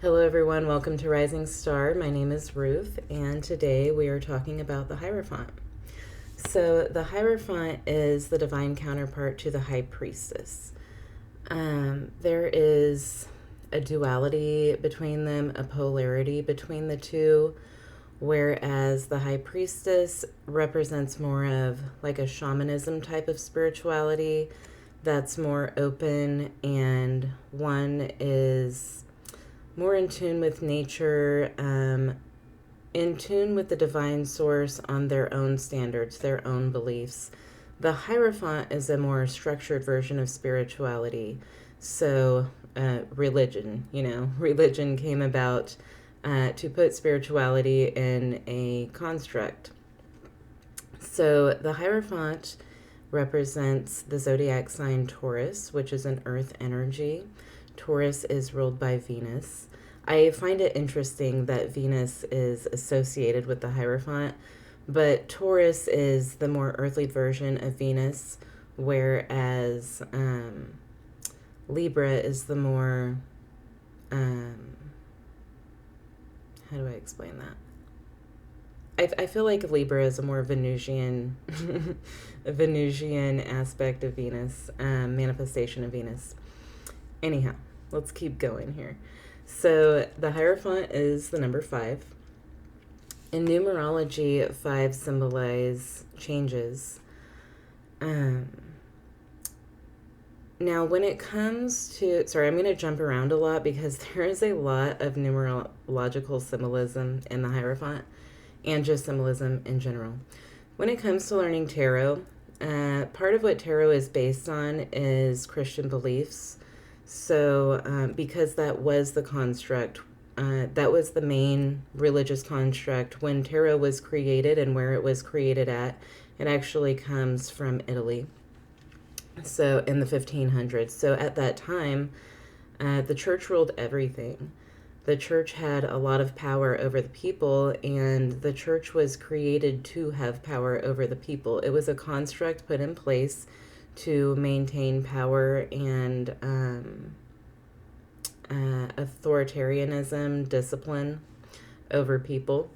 Hello everyone, welcome to Rising Star. My name is Ruth, and today we are talking about the Hierophant. So the Hierophant is the divine counterpart to the High Priestess. There is a duality between them, a polarity between the two, whereas the High Priestess represents more of like a shamanism type of spirituality that's more open, and one is more in tune with nature, in tune with the divine source on their own standards, their own beliefs. The Hierophant is a more structured version of spirituality. So, religion, religion came about to put spirituality in a construct. So, the Hierophant represents the zodiac sign Taurus, which is an earth energy. Taurus is ruled by Venus. I find it interesting that Venus is associated with the Hierophant, but Taurus is the more earthly version of Venus, whereas Libra is the more, how do I explain that? I feel like Libra is a more Venusian, a Venusian aspect of Venus, manifestation of Venus. Anyhow, let's keep going here. So the Hierophant is the number 5. In numerology, 5 symbolize changes. Now, when it comes to, sorry, I'm going to jump around a lot because there is a lot of numerological symbolism in the Hierophant and just symbolism in general. When it comes to learning tarot, part of what tarot is based on is Christian beliefs. So, because that was the construct, that was the main religious construct when tarot was created and where it was created at, it actually comes from Italy. So, in the 1500s. So, at that time, the church ruled everything. The church had a lot of power over the people, and the church was created to have power over the people. It was a construct put in place to maintain power and authoritarianism, discipline over people.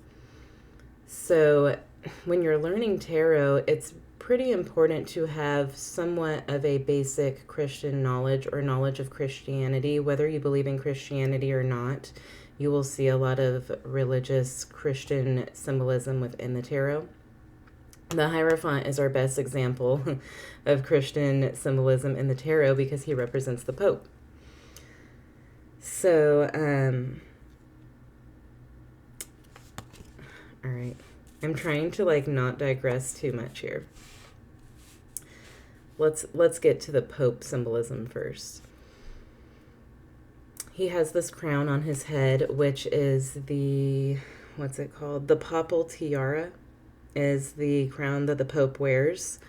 So when you're learning tarot, it's pretty important to have somewhat of a basic Christian knowledge or knowledge of Christianity. Whether you believe in Christianity or not, you will see a lot of religious Christian symbolism within the tarot. The Hierophant is our best example of Christian symbolism in the tarot because he represents the Pope. So, all right. I'm trying to not digress too much here. Let's get to the Pope symbolism first. He has this crown on his head, which is what's it called? The papal tiara is the crown that the Pope wears.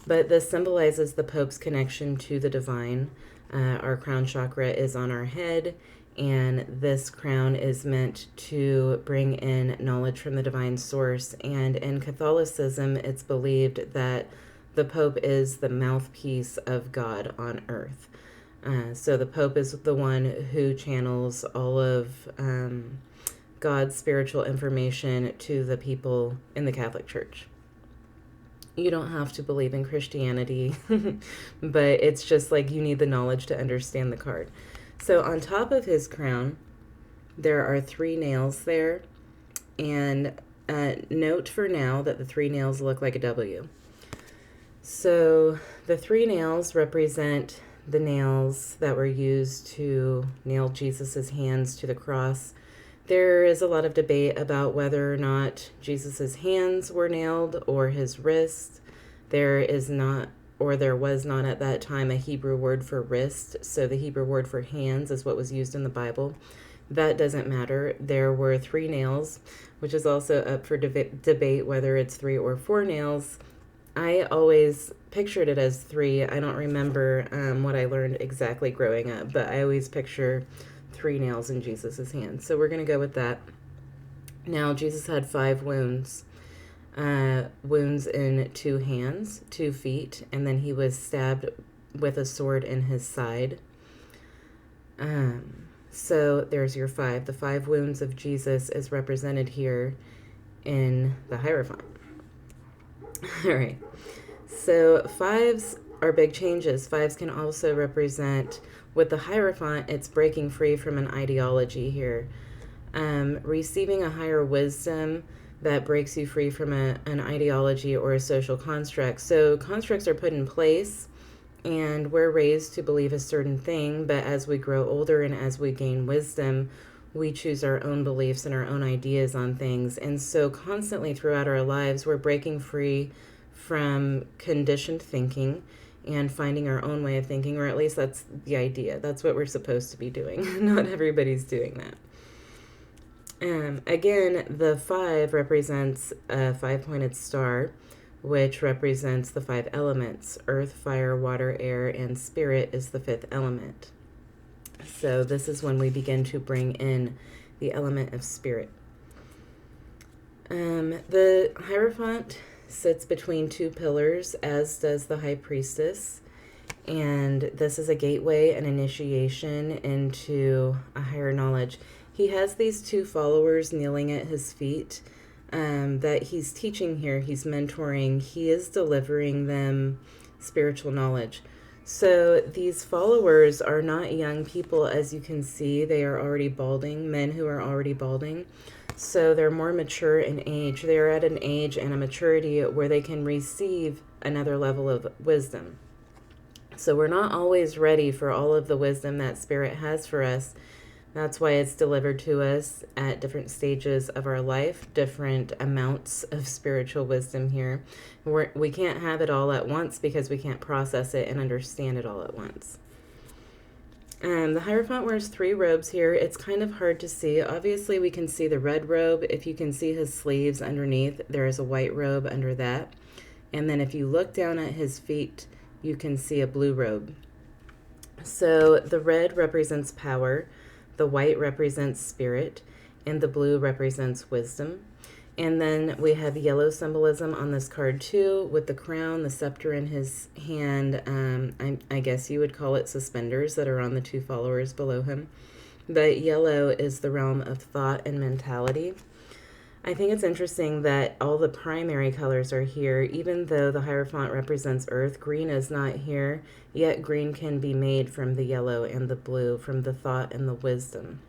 But this symbolizes the Pope's connection to the divine. Our crown chakra is on our head, and this crown is meant to bring in knowledge from the divine source. And in Catholicism, it's believed that the Pope is the mouthpiece of God on earth. So the Pope is the one who channels all of God's spiritual information to the people in the Catholic Church. You don't have to believe in Christianity, but it's just you need the knowledge to understand the card. So on top of his crown, there are 3 nails there, and note for now that the 3 nails look like a W. So the 3 nails represent the nails that were used to nail Jesus's hands to the cross. There is a lot of debate about whether or not Jesus's hands were nailed or his wrist. There is not, or there was not at that time, a Hebrew word for wrist. So the Hebrew word for hands is what was used in the Bible. That doesn't matter. There were 3 nails, which is also up for debate whether it's 3 or 4 nails. I always pictured it as 3. I don't remember what I learned exactly growing up, but I always picture 3 nails in Jesus's hands. So we're going to go with that. Now, Jesus had 5 wounds. Wounds in 2 hands, 2 feet, and then he was stabbed with a sword in his side. So there's your 5. The 5 wounds of Jesus is represented here in the Hierophant. All right. So 5s are big changes. 5s can also represent, with the Hierophant, it's breaking free from an ideology here. Receiving a higher wisdom that breaks you free from an ideology or a social construct. So constructs are put in place, and we're raised to believe a certain thing, but as we grow older and as we gain wisdom, we choose our own beliefs and our own ideas on things. And so constantly throughout our lives, we're breaking free from conditioned thinking and finding our own way of thinking, or at least that's the idea. That's what we're supposed to be doing. Not everybody's doing that. Again, the 5 represents a 5-pointed star, which represents the 5 elements. Earth, fire, water, air, and spirit is the 5th element. So this is when we begin to bring in the element of spirit. The Hierophant sits between 2 pillars, as does the High Priestess. And this is a gateway, an initiation into a higher knowledge. He has these 2 followers kneeling at his feet that he's teaching here. He's mentoring. He is delivering them spiritual knowledge. So these followers are not young people, as you can see. They are already balding, men who are already balding. So they're more mature in age. They are at an age and a maturity where they can receive another level of wisdom. So we're not always ready for all of the wisdom that Spirit has for us. That's why it's delivered to us at different stages of our life, different amounts of spiritual wisdom here. We can't have it all at once because we can't process it and understand it all at once. The Hierophant wears 3 robes here. It's kind of hard to see. Obviously, we can see the red robe. If you can see his sleeves underneath, there is a white robe under that. And then if you look down at his feet, you can see a blue robe. So the red represents power. The white represents spirit, and the blue represents wisdom. And then we have yellow symbolism on this card too, with the crown, the scepter in his hand. I guess you would call it suspenders that are on the 2 followers below him. But yellow is the realm of thought and mentality. I think it's interesting that all the primary colors are here. Even though the Hierophant represents earth, green is not here, yet green can be made from the yellow and the blue, from the thought and the wisdom.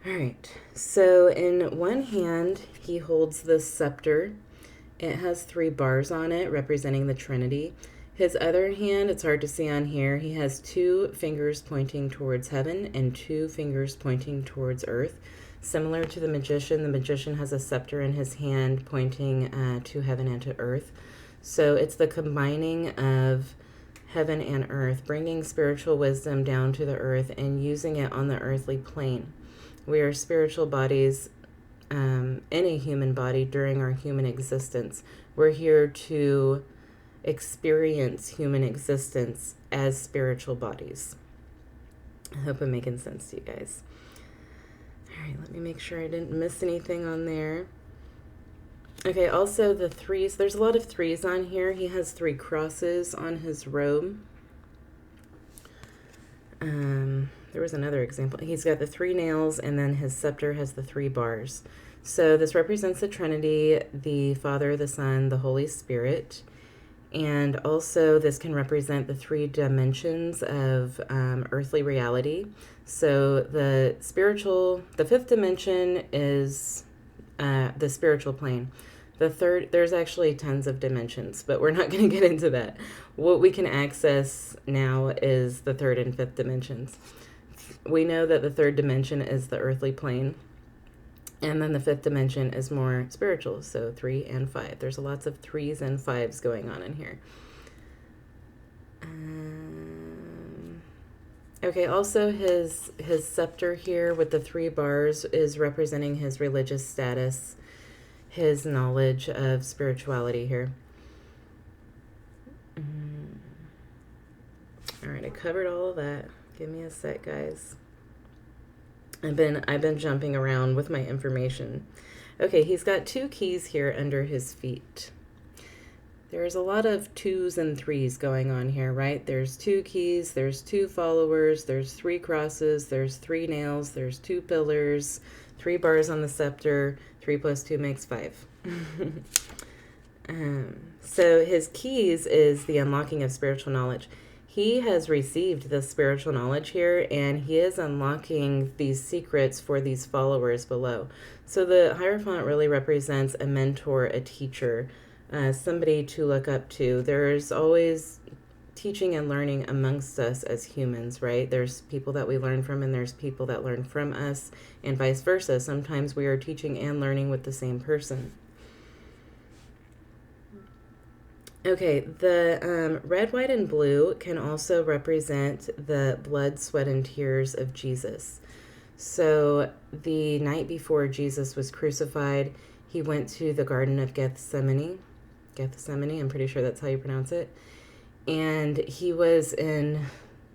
All right, so in one hand, he holds this scepter. It has 3 bars on it, representing the Trinity. His other hand, it's hard to see on here, he has 2 fingers pointing towards heaven and 2 fingers pointing towards earth. Similar to the magician has a scepter in his hand pointing to heaven and to earth. So it's the combining of heaven and earth, bringing spiritual wisdom down to the earth and using it on the earthly plane. We are spiritual bodies in a human body during our human existence. We're here to experience human existence as spiritual bodies. I hope I'm making sense to you guys. All right, let me make sure I didn't miss anything on there. Okay, also the 3s. There's a lot of 3s on here. He has 3 crosses on his robe. There was another example. He's got the 3 nails, and then his scepter has the 3 bars. So this represents the Trinity, the Father, the Son, the Holy Spirit. And also this can represent the 3 dimensions of earthly reality. So the 5th dimension is the spiritual plane. The 3rd, there's actually tons of dimensions, but we're not going to get into that. What we can access now is the 3rd and 5th dimensions. We know that the 3rd dimension is the earthly plane. And then the 5th dimension is more spiritual, so 3 and 5. There's lots of 3s and 5s going on in here. Okay, also his scepter here with the 3 bars is representing his religious status, his knowledge of spirituality here. All right, I covered all of that. Give me a sec, guys. I've been jumping around with my information. Okay, he's got 2 keys here under his feet. There's a lot of twos and threes going on here, right? There's 2 keys, there's 2 followers, there's 3 crosses, there's 3 nails, there's 2 pillars, 3 bars on the scepter. 3 plus 2 makes 5. So his keys is the unlocking of spiritual knowledge. He has received the spiritual knowledge here, and he is unlocking these secrets for these followers below. So the Hierophant really represents a mentor, a teacher, somebody to look up to. There's always teaching and learning amongst us as humans, right? There's people that we learn from, and there's people that learn from us, and vice versa. Sometimes we are teaching and learning with the same person. Okay, the red, white, and blue can also represent the blood, sweat, and tears of Jesus. So the night before Jesus was crucified, he went to the Garden of Gethsemane. Gethsemane, I'm pretty sure that's how you pronounce it. And he was in,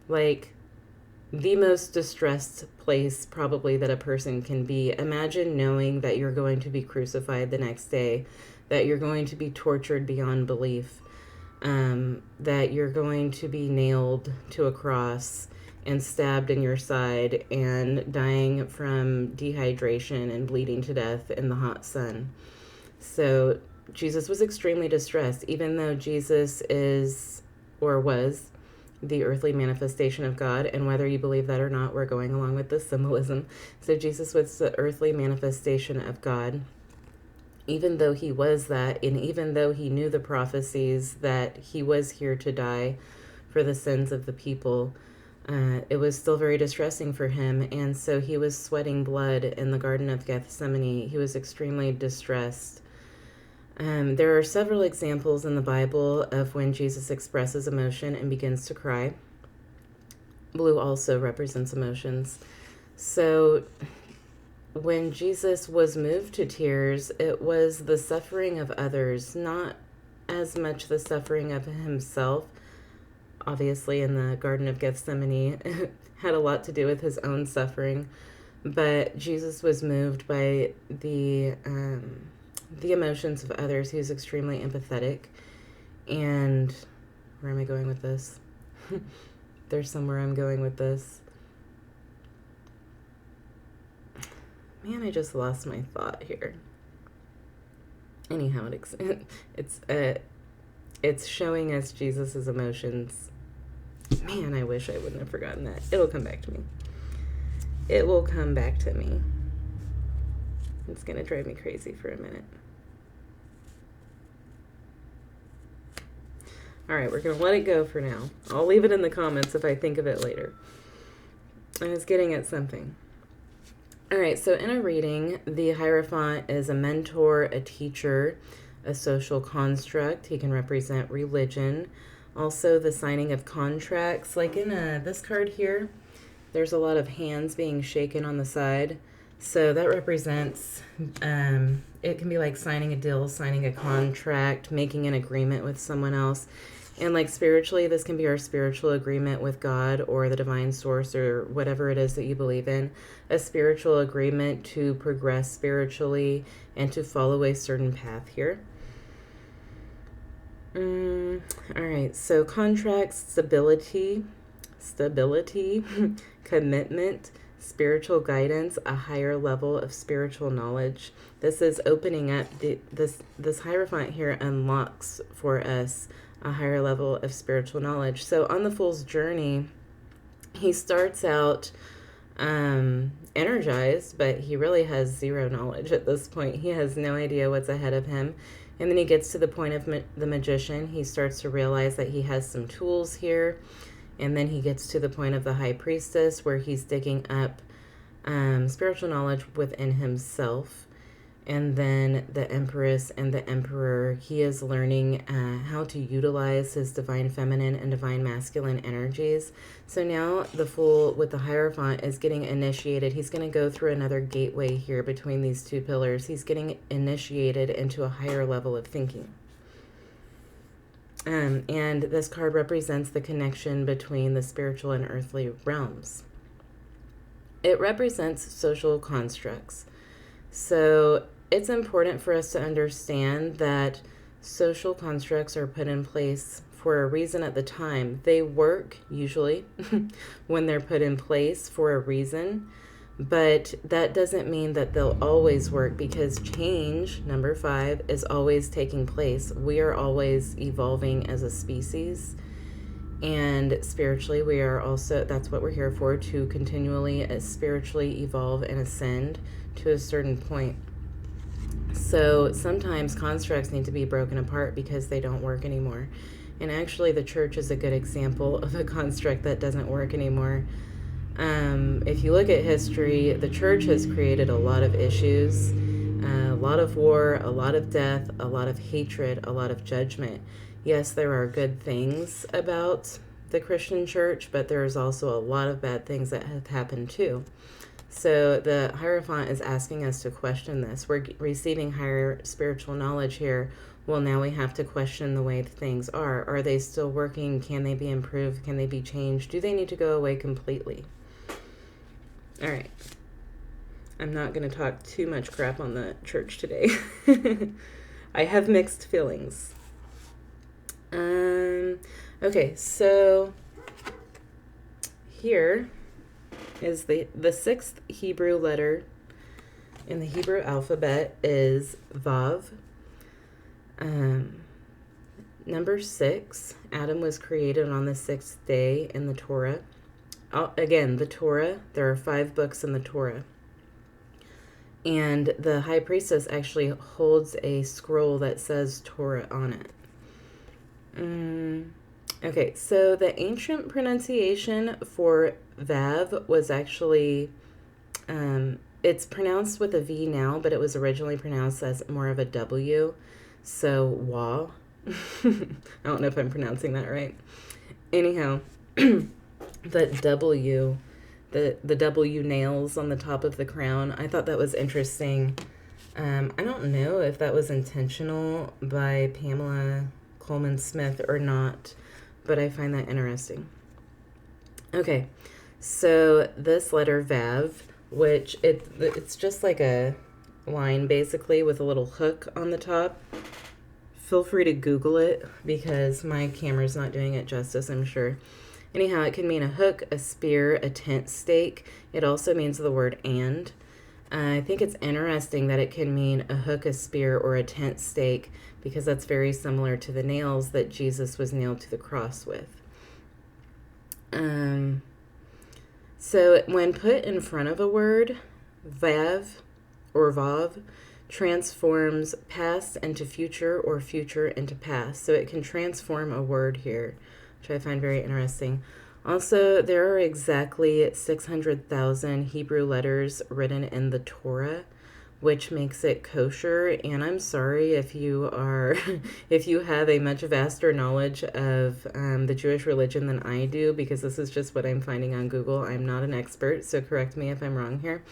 like, the most distressed place probably that a person can be. Imagine knowing that you're going to be crucified the next day, that you're going to be tortured beyond belief, that you're going to be nailed to a cross and stabbed in your side and dying from dehydration and bleeding to death in the hot sun. So Jesus was extremely distressed, even though Jesus is, or was, the earthly manifestation of God. And whether you believe that or not, we're going along with the symbolism. So Jesus was the earthly manifestation of God. Even though he was that, and even though he knew the prophecies that he was here to die for the sins of the people, it was still very distressing for him. And so he was sweating blood in the Garden of Gethsemane. He was extremely distressed. There are several examples in the Bible of when Jesus expresses emotion and begins to cry. Blue also represents emotions. So when Jesus was moved to tears, it was the suffering of others, not as much the suffering of himself. Obviously, in the Garden of Gethsemane, it had a lot to do with his own suffering, but Jesus was moved by the emotions of others. He was extremely empathetic. And where am I going with this? There's somewhere I'm going with this. Man, I just lost my thought here. Anyhow, it's showing us Jesus's emotions. Man, I wish I wouldn't have forgotten that. It'll come back to me. It will come back to me. It's gonna drive me crazy for a minute. All right, we're gonna let it go for now. I'll leave it in the comments if I think of it later. I was getting at something. All right, so in a reading, the Hierophant is a mentor, a teacher, a social construct. He can represent religion. Also, the signing of contracts. Like in this card here, there's a lot of hands being shaken on the side. So that represents, it can be like signing a deal, signing a contract, making an agreement with someone else. And like spiritually, this can be our spiritual agreement with God or the divine source or whatever it is that you believe in. A spiritual agreement to progress spiritually and to follow a certain path here. All right, so contracts, stability, commitment, spiritual guidance, a higher level of spiritual knowledge. This is opening up, this Hierophant here unlocks for us a higher level of spiritual knowledge. So on the Fool's journey, he starts out energized, but he really has zero knowledge at this point. He has no idea what's ahead of him. And then he gets to the point of the magician. He starts to realize that he has some tools here. And then he gets to the point of the high priestess, where he's digging up spiritual knowledge within himself. And then the empress and the emperor, he is learning how to utilize his divine feminine and divine masculine energies. So now the Fool with the Hierophant is getting initiated. He's going to go through another gateway here between these two pillars. He's getting initiated into a higher level of thinking. And this card represents the connection between the spiritual and earthly realms. It represents social constructs. So it's important for us to understand that social constructs are put in place for a reason at the time. They work, usually, when they're put in place for a reason, but that doesn't mean that they'll always work, because change, number 5, is always taking place. We are always evolving as a species, and spiritually we are also, that's what we're here for, to continually spiritually evolve and ascend to a certain point. So sometimes constructs need to be broken apart because they don't work anymore. And actually the church is a good example of a construct that doesn't work anymore. If you look at history, the church has created a lot of issues, a lot of war, a lot of death, a lot of hatred, a lot of judgment. Yes, there are good things about the Christian church, but there's also a lot of bad things that have happened too. So the Hierophant is asking us to question this. We're receiving higher spiritual knowledge here. Well, now we have to question the way things are. Are they still working? Can they be improved? Can they be changed? Do they need to go away completely? All right. I'm not going to talk too much crap on the church today. I have mixed feelings. Okay, so here is the 6th Hebrew letter in the Hebrew alphabet is Vav. Number 6, Adam was created on the 6th day in the Torah. Again, the Torah, there are 5 books in the Torah. And the high priestess actually holds a scroll that says Torah on it. Okay, so the ancient pronunciation for Vav was actually, it's pronounced with a V now, but it was originally pronounced as more of a W. So, Wa. I don't know if I'm pronouncing that right. Anyhow, the W, the W nails on the top of the crown, I thought that was interesting. I don't know if that was intentional by Pamela Coleman Smith or not, but I find that interesting. Okay, so this letter Vav, which it's just like a line basically with a little hook on the top. Feel free to Google it because my camera's not doing it justice, I'm sure. Anyhow, it can mean a hook, a spear, a tent stake. It also means the word and. I think it's interesting that it can mean a hook, a spear, or a tent stake because that's very similar to the nails that Jesus was nailed to the cross with. So when put in front of a word, Vav or Vav transforms past into future or future into past. So it can transform a word here, which I find very interesting. Also, there are exactly 600,000 Hebrew letters written in the Torah, which makes it kosher. And I'm sorry if you are, if you have a much vaster knowledge of the Jewish religion than I do, because this is just what I'm finding on Google. I'm not an expert, so correct me if I'm wrong here.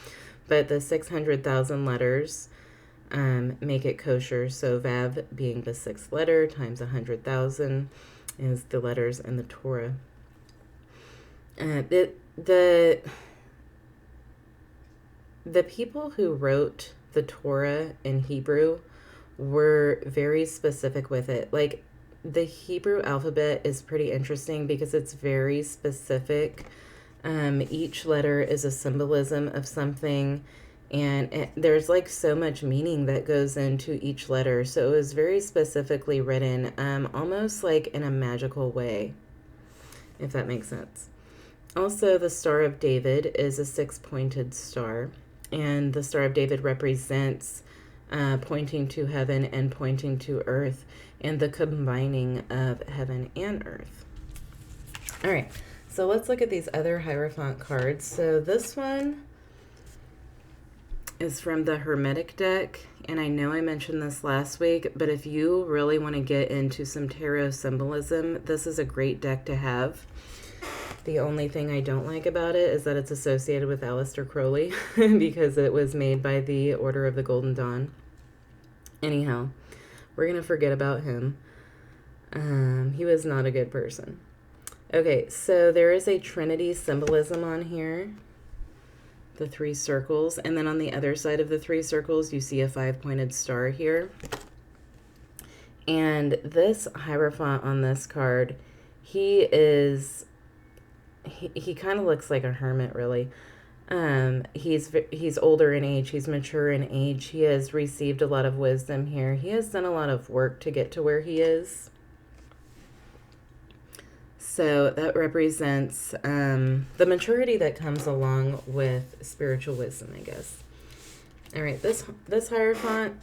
But the 600,000 letters make it kosher. So Vav being the 6th letter times 100,000 is the letters in the Torah. The people who wrote the Torah in Hebrew were very specific with it. Like, the Hebrew alphabet is pretty interesting because it's very specific. Each letter is a symbolism of something, and there's like so much meaning that goes into each letter. So it was very specifically written, almost like in a magical way, if that makes sense. Also, the Star of David is a 6-pointed star, and the Star of David represents pointing to heaven and pointing to earth, and the combining of heaven and earth. All right, so let's look at these other Hierophant cards. So this one is from the Hermetic deck, and I know I mentioned this last week, but if you really want to get into some tarot symbolism, this is a great deck to have. The only thing I don't like about it is that it's associated with Aleister Crowley because it was made by the Order of the Golden Dawn. Anyhow, we're going to forget about him. He was not a good person. Okay, so there is a Trinity symbolism on here. The 3 circles. And then on the other side of the 3 circles, you see a 5-pointed star here. And this Hierophant on this card, he kind of looks like a hermit, really. He's older in age. He's mature in age. He has received a lot of wisdom here. He has done a lot of work to get to where he is. So that represents the maturity that comes along with spiritual wisdom, I guess. All right, this Hierophant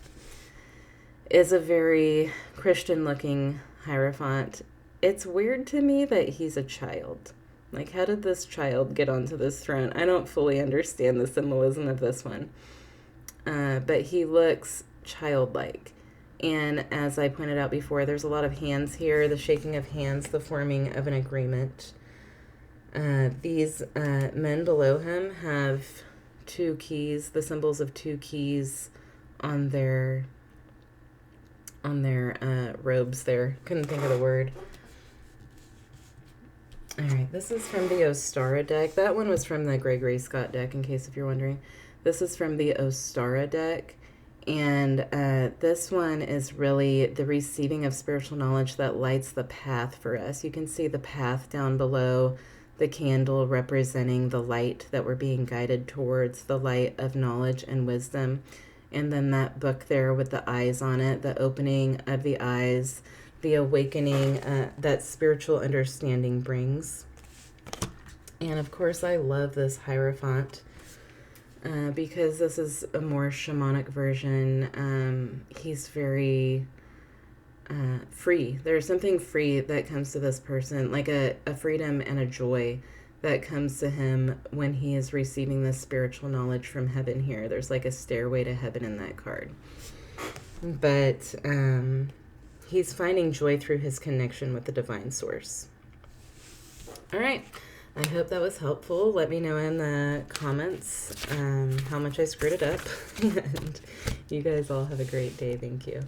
is a very Christian-looking Hierophant. It's weird to me that he's a child. Like, how did this child get onto this throne? I don't fully understand the symbolism of this one. But he looks childlike. And as I pointed out before, there's a lot of hands here, the shaking of hands, the forming of an agreement. These men below him have 2 keys, the symbols of 2 keys on their robes there. Couldn't think of the word. All right, this is from the Ostara deck. That one was from the Gregory Scott deck, in case if you're wondering. This is from the Ostara deck. And this one is really the receiving of spiritual knowledge that lights the path for us. You can see the path down below, the candle representing the light that we're being guided towards, the light of knowledge and wisdom. And then that book there with the eyes on it, the opening of the eyes, the awakening that spiritual understanding brings. And of course, I love this Hierophant. Because this is a more shamanic version. He's very free. There's something free that comes to this person, like a freedom and a joy that comes to him when he is receiving this spiritual knowledge from heaven here. There's like a stairway to heaven in that card. But he's finding joy through his connection with the divine source. All right. I hope that was helpful. Let me know in the comments how much I screwed it up. And you guys all have a great day. Thank you.